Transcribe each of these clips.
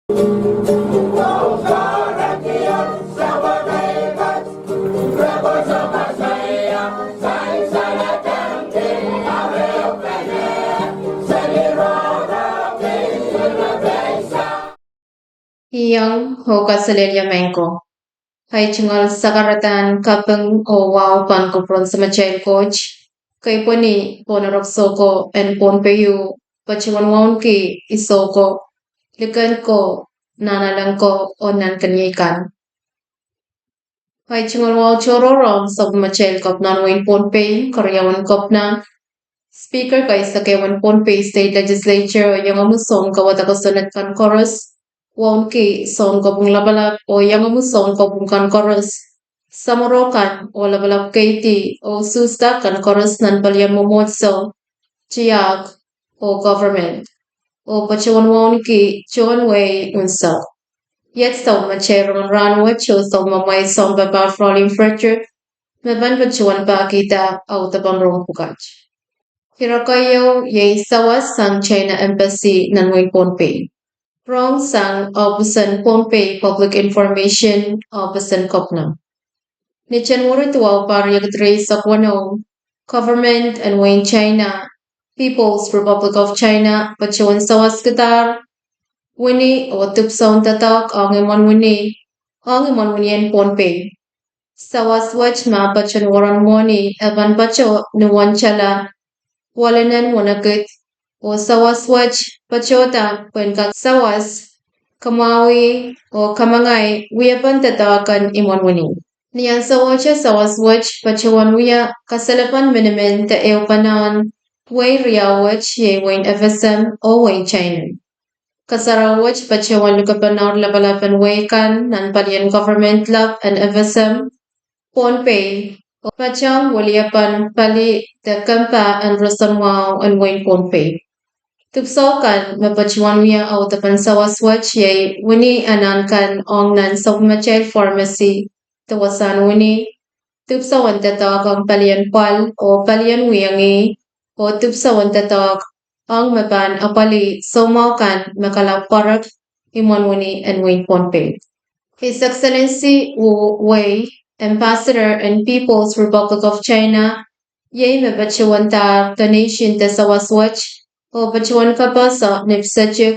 Iyang hokasalelyamenko. Hay chingal sakaratan kapeng o wow pan kupron sa machail coach. Kay poni ponorok soko and pon peyu pachiwan waun ki isoko. Likan ko nanalang ko o nan kanyikan. Hay chingal wow chororong sa machail kop nan wain pon pay karyawan kop na. Speaker kay sa kewan pon pay state legislature yung amusong kawatakosunat kan chorus. Wong ki son ko pong labalap o yang mo son ko pong kan chorus. Samorokan o labalap kaiti o susta kan chorus nan palyan mo motso, chiyag o government. O pachuan wong ki chuan way unsa. Yet so mache Rongen Rahnwet cho so mamay son baba falling fracture. Maban pachuan pa kita au tabang rong pukaj. Hirakayo ye sawas sang China Embassy nan way Pohnpei. Wrong sang Obusan Pohnpei Public Information Obusan Kopna. Nichan Wuritual Pariagdre Sakwano, Government and Wayne China, People's Republic of China, Pachuan Sawas Qatar, Winnie o Tupsaun Tatak ang Imon Winnie, ang Imon Winnie and Pohnpei. Sawas Wach Ma Pachan Waran Moni, Evan Pacho, Nuwan Chala, Walanan Wanakit, o sawas wach pachota kwenka sawas kamawi o kamangay wiyapan tatawakan imon wini. Niyan sawacha sawas wach pachawan wiya kasalapan minimin ta eopanan way ria wach ye wain FSM o wain China. Kasara wach pachawan lukapanar labalapan way kan nan palian government lab and FSM Pohnpei o pachang waliapan pali the kampa and rosanwao and wain Pohnpei. Tupsokan mapachuan wiya au tapan sawaswach yay wini anankan ong nan sokmachel pharmacy tawasan wini tupsawan tatawag ang palian pal o palian wiyangi o tupsawan tatawag ang mapan apali somakan makalaparak imon wini and Wayne Pohnpei. His Excellency Wu Wei, Ambassador and People's Republic of China, yay mapachuan ta donation ta sawaswach o pachuan ka pa sa nipsachik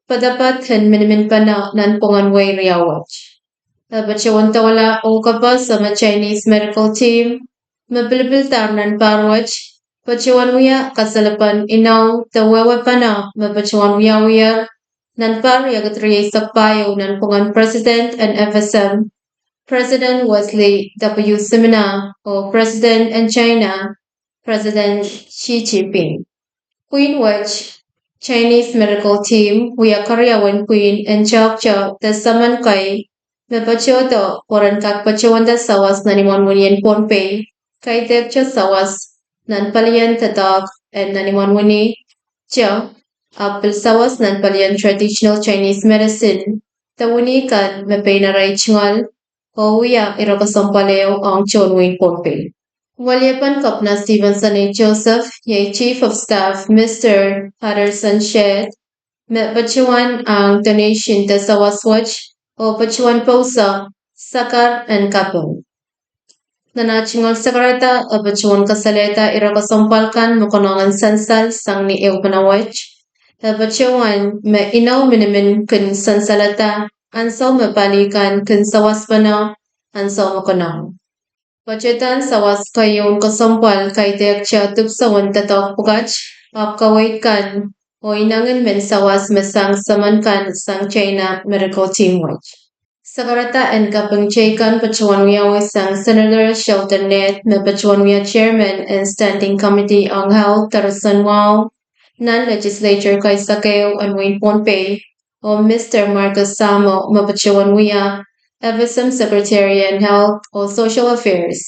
padapat hen minimin pa na nan ponganway riyawach. Pachuan tawala o ka pa sa Chinese medical team mabilbiltar nan parwach pachuan wiya kasalapan inaw tawewe pa na mapachuan wiya nan par yagatri sakpayo nan pongan President and FSM President Wesley W. Simina o President and China President Xi Jinping. Queen Watch, Chinese medical team, Huya Karyawan Queen and Chok Chok, the Saman Kai, Mepachoto, Oran Kak Pachawanda Sawas Naniman Winian Pohnpei, Kai Tek Cha Sawas, Nan Palian Tatak, and Naniman Wini, Cha, Apple Sawas Nan Palian Traditional Chinese Medicine, the Winikan, Mepena Rai Chungal, O Huya Irakasampaleo, Ang Chon Win Pohnpei. Waliapan Kapna Stevenson A. Joseph, Yay Chief of Staff, Mr. Patterson Shed, Pachuan ang donation ta sawaswach o Pachuan Posa, Sakar and Kapong. Nanachingol Sakarata o Pachuan Kasaleta irakasampalkan mukonongan sansal sang ni Eupanawach, Pachuan me inaw minimin kun sansalata, ansaw mapalikan kun sawaspana, ansaw mukonong. Pachetan sawas kayong kasampal kay tek cha tupsawan tatok pugach apkawait kan o inangin men sawas mesang samankan sang China medical team watch. Sakarata and kapang chaykan pachuan wiyaw sang Senator Shelton Net me pachuan wiya chairman and standing committee on health Tarasan Wow non-legislature kay Sakeo and Wayne Pohnpei o Mr. Marcos Samo mapachuan wiya FSM Secretary and Health or Social Affairs.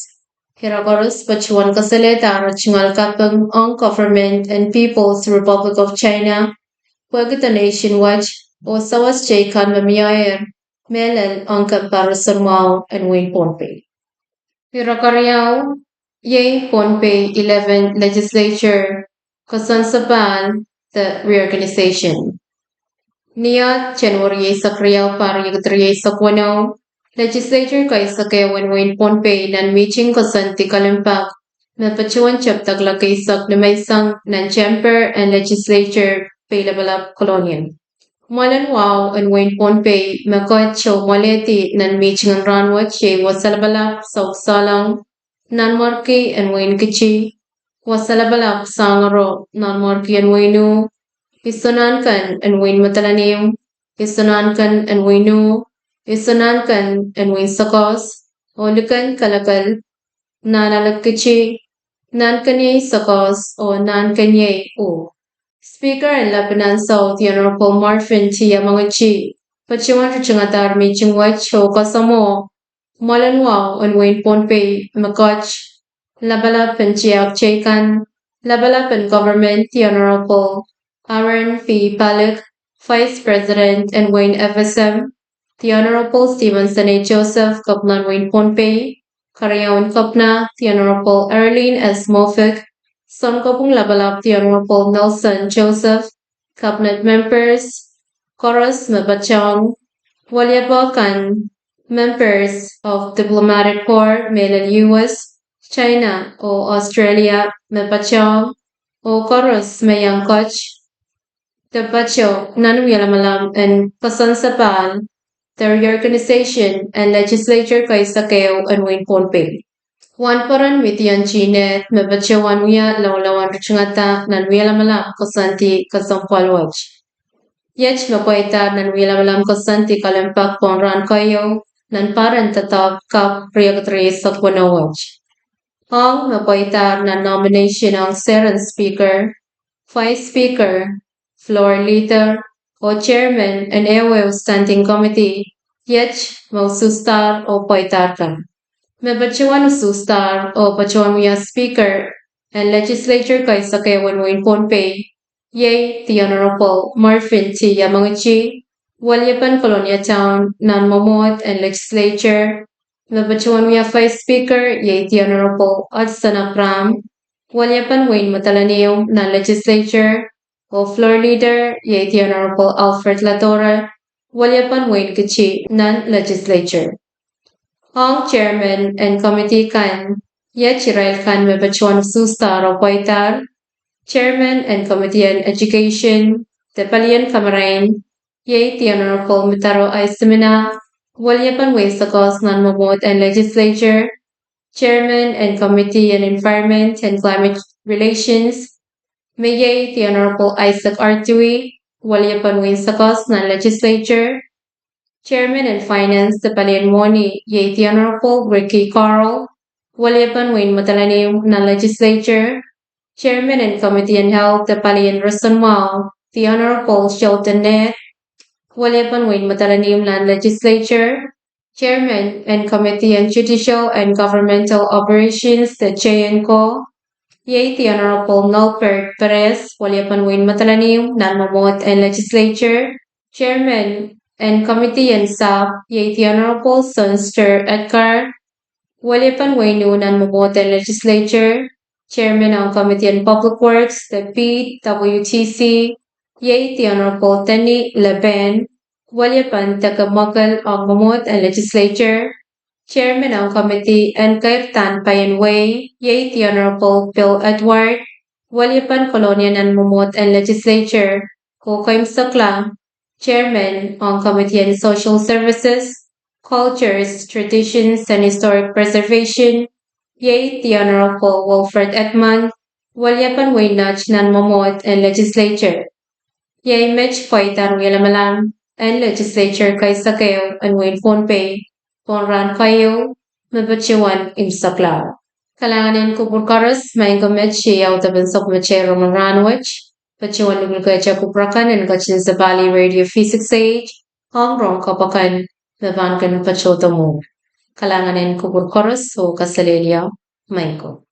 Hiragoros Pachuan Kasaleta Rachingal Kapang on Government and People's Republic of China, Pagata Nation Watch or Sawas Chaykan Mamiaer, Melel on Comparison Wow and Wayne Pohnpei. Hiragariao, Yay Pohnpei 11 Legislature, Kasansapan, the reorganization. Nia January Sakriel Pariyagtriya Sakwano, Legislature kay Sakayawan Ponpe nan meeting kasanti kalimpak na pachuan chaptag lakay sak na may sang nan chamber and legislature paylabalap colonial. Malan wow and Wayne Ponpe makot show maleti nan meeting ang Rahnwet che wasalabalap salang nan marki and Wayne Kichi wasalabalap sangaro nan marki and Waynu Isunankan and Wayne Matalanim, Isunankan and Waynu, Isunankan and Wayne Sakos, Olukan Kalakal, Nanalakachi, Nankanye Sakos, or Nankanye O. Speaker in Lebanon South, the Honorable Marfin T. Yamangachi, Pachuan Changatar Meeting Watch, Kasamo, Molanwao and Wayne Ponpe, Makoch, Labalap and Chiak Chekan, Labalap and Government, the Honorable Aaron P. Palak, Vice President, and Wayne FSM, the Honorable Stevenson A. Joseph, Kaplan Wayne Ponpe, Karayawan Kapna, the Honorable Arlene S. Mofik, Son Kopung Labalap, the Honorable Nelson Joseph, Cabinet Members, Koros Mabachong, Walyabakan, Members of Diplomatic Corps, male US, China, or Australia, Mabachong, o Koros Mayang Koch, the Bacho, Nanuyalamalam, and Pasansapal, the reorganization and legislature kay Sakeo and Wayne Ponpe. Wan paran mitian chinet, mabacho wanuya lawlawan richungata, nanuyalamalam kasanti kasampalwaj. Yech mapaita nanuyalamalam kasanti kalampak ponran kayo, nan paran tatap kap reorganization sa kwanawaj. Ang mapaita na nomination ang Seren Speaker, Vice Speaker, Floor Leader, o Chairman and Airway Standing Committee, yet mausustar o paitarkan. Mabachuan usustar o bachuan muya Speaker and Legislature kay Sakayawan Wayne Ponpe, yay the Honorable Marfin T. Yamangachi, Walyapan Colonia Town, non-momot and Legislature, Mabachuan muya Vice Speaker, yay the Honorable Adson Abram, Walyapan Wayne Matalaneum, non-Legislature, o Floor Leader, yay the Honorable Alfred Latorre, Walyapan Wayne Kichi, non-Legislature. Ang Chairman and Committee kan, yet Chirail kan Mabachuan Sustar o Poitar, Chairman and Committee on Education, the Palian Kamarain, yay the Honorable Mitaro Aisimina, Walyapan Wayne Sakos, non-momot and Legislature, Chairman and Committee on Environment and Climate Relations, Mayay the Honorable Isaac Artui, Walyapan Wayne Sakos, non-legislature, Chairman and Finance, the Palian Moni, yay the Honorable Ricky Carl, Walyapan Wayne Matalanim, non-legislature, Chairman and Committee on Health, the Palian Rasanwao, the Honorable Shelton Net, Walyapan Wayne Matalanim, non-legislature, Chairman and Committee on Judicial and Governmental Operations, the JNCO, yay the Honorable Nolbert Perez, Walyapan Wayne Matalanim, non-momot and legislature, Chairman and Committee on SAP, yay the Honorable Sunster Edgar, Walyapan Wayne non-momot and legislature, Chairman of Committee on Public Works, the PWTC, yay the Honorable Tani Leben, Walyapan Tagamagal ang momot and legislature, Chairman of Committee and Kairtan Payanway, yay the Honorable Bill Edward, Walyapan Colonial and Momot and Legislature, Kokaim Sakla, Chairman on Committee on Social Services, Cultures, Traditions, and Historic Preservation, yay the Honorable Wilfred Edmond, Walyapan Waynach nan Momot and Legislature, yay Mitch Paitan Wilamalam, and Legislature kay Sakeo and Wayne Ponpe, Ponran kayo, mabachuan imsakla. Kalanganin ko burkaras, may gamet siya utaban sa kumachero ng Rahnwet, pachuan lugul kaya siya kuprakan and kachin sa Bali Radio Physics Age, ang rong kapakan, nabankan pachoto mo. Kalanganin ko burkaras, so kasalilya, may ko.